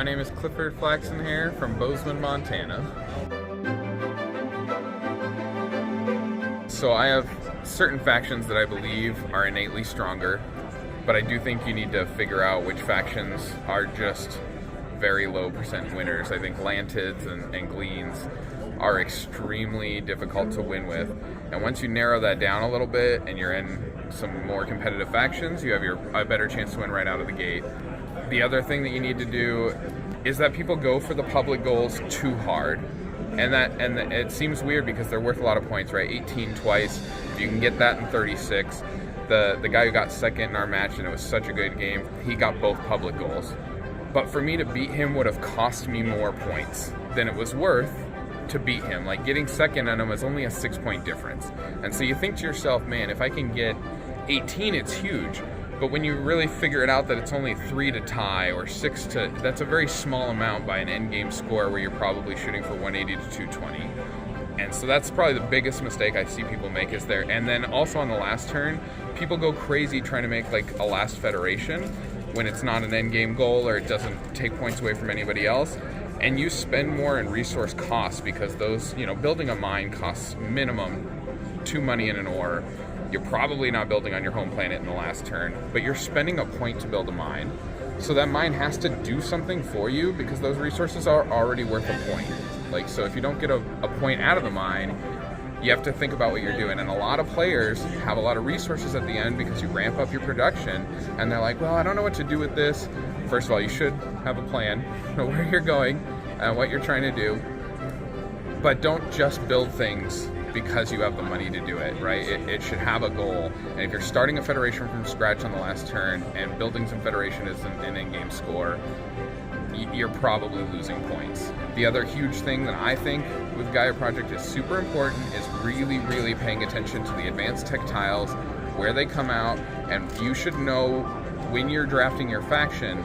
My name is Clifford Flaxenhair from Bozeman, Montana. So I have certain factions that I believe are innately stronger, but I do think you need to figure out which factions are just very low percent winners. I think Lantids and Gleans are extremely difficult to win with, and once you narrow that down a little bit and you're in some more competitive factions, you have a better chance to win right out of the gate. The other thing that you need to do is that people go for the public goals too hard, and it seems weird because they're worth a lot of points, right? 18 twice. If you can get that in 36, the guy who got second in our match, and it was such a good game, he got both public goals. But for me to beat him would have cost me more points than it was worth to beat him. Like, getting second on him was only a 6-point difference. And so you think to yourself, man, if I can get 18, it's huge. But when you really figure it out that it's only 3 to tie or 6 to, that's a very small amount by an end game score where you're probably shooting for 180 to 220. And so that's probably the biggest mistake I see people make is there. And then also on the last turn, people go crazy trying to make like a last federation when it's not an end game goal or it doesn't take points away from anybody else. And you spend more in resource costs because those, building a mine costs minimum 2 money and an ore. You're probably not building on your home planet in the last turn, but you're spending a point to build a mine. So that mine has to do something for you because those resources are already worth a point. Like, so if you don't get a point out of the mine, you have to think about what you're doing. And a lot of players have a lot of resources at the end because you ramp up your production and they're like, well, I don't know what to do with this. First of all, you should have a plan, know where you're going and what you're trying to do. But don't just build things because you have the money to do it, right? It should have a goal. And if you're starting a federation from scratch on the last turn and building some federation is an in-game score, you're probably losing points. The other huge thing that I think with Gaia Project is super important is really, really paying attention to the advanced tech tiles, where they come out, and you should know when you're drafting your faction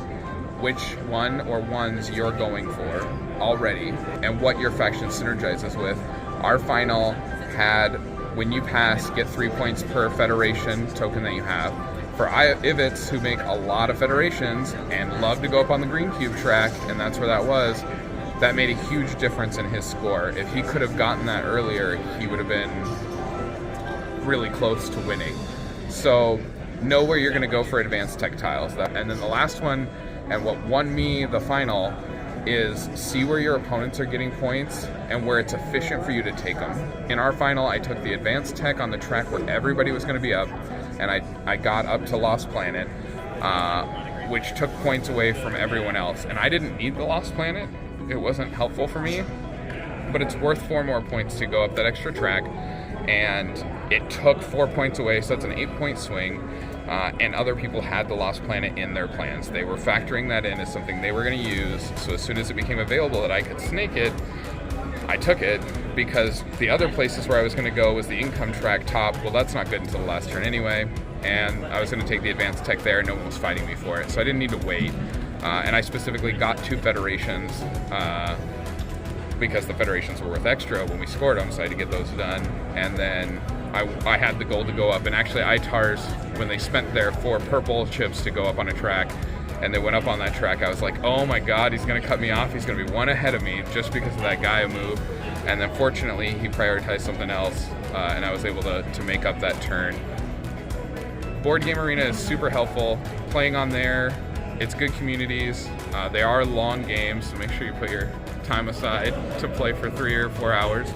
which one or ones you're going for already and what your faction synergizes with. Our final had, when you pass, get 3 points per federation token that you have. For Ivets, who make a lot of federations and love to go up on the green cube track, and that's where that was, that made a huge difference in his score. If he could have gotten that earlier, he would have been really close to winning. So know where you're going to go for advanced tech tiles. And then the last one, and what won me the final, is see where your opponents are getting points and where it's efficient for you to take them. In our final, I took the advanced tech on the track where everybody was going to be up, and I got up to Lost Planet, which took points away from everyone else. And I didn't need the Lost Planet. It wasn't helpful for me, but it's worth 4 more points to go up that extra track, and it took 4 points away, so it's an 8-point swing. And other people had the Lost Planet in their plans. They were factoring that in as something they were going to use, so as soon as it became available that I could snake it, I took it, because the other places where I was going to go was the income track top. Well, that's not good until the last turn anyway, and I was going to take the advanced tech there, and no one was fighting me for it, so I didn't need to wait. And I specifically got 2 federations because the federations were worth extra when we scored them, so I had to get those done. And then I had the goal to go up, and actually ITARs, when they spent their 4 purple chips to go up on a track, and they went up on that track, I was like, oh my god, he's going to cut me off, he's going to be 1 ahead of me just because of that Gaia move. And then fortunately, he prioritized something else, and I was able to make up that turn. Board Game Arena is super helpful. Playing on there, it's good communities. They are long games, so make sure you put your time aside to play for 3 or 4 hours.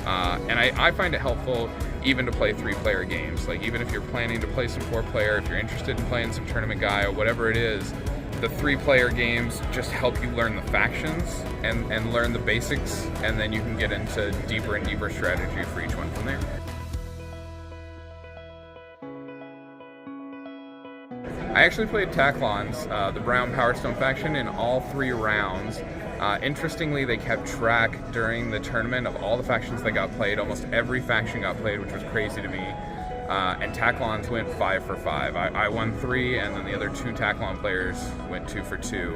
And I find it helpful even to play 3-player games. Like, even if you're planning to play some 4-player, if you're interested in playing some Tournament Gaia, whatever it is, the 3-player games just help you learn the factions and learn the basics, and then you can get into deeper and deeper strategy for each one from there. I actually played Taclons, the Brown Power Stone faction, in all 3 rounds. Interestingly, they kept track during the tournament of all the factions that got played. Almost every faction got played, which was crazy to me. And Taclons went 5 for 5. I won 3, and then the other 2 Taclon players went 2 for 2,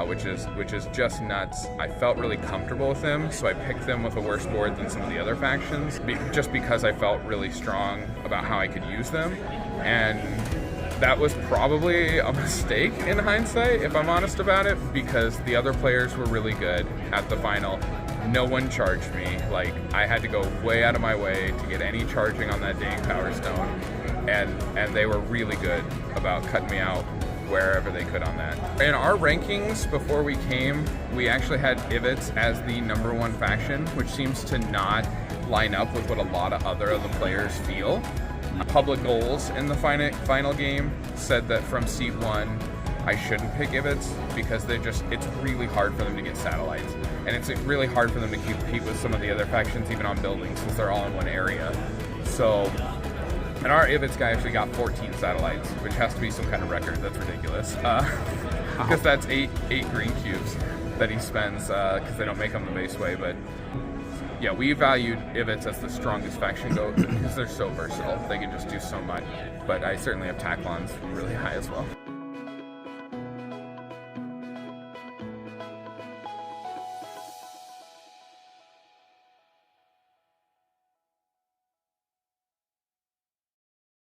which is just nuts. I felt really comfortable with them, so I picked them with a worse board than some of the other factions, just because I felt really strong about how I could use them. And that was probably a mistake in hindsight, if I'm honest about it, because the other players were really good at the final. No one charged me. Like, I had to go way out of my way to get any charging on that dang Power Stone, and they were really good about cutting me out wherever they could on that. In our rankings before we came, we actually had Ivets as the #1 faction, which seems to not line up with what a lot of the players feel. Public goals in the final game said that from seat 1, I shouldn't pick Ivets because it's really hard for them to get satellites. And it's really hard for them to compete with some of the other factions, even on buildings, since they're all in one area. So, and our Ivets guy actually got 14 satellites, which has to be some kind of record. That's ridiculous. Because that's eight green cubes that he spends, because they don't make them the base way. But yeah, we valued Ivets as the strongest faction because they're so versatile. They can just do so much. But I certainly have Taclons really high as well.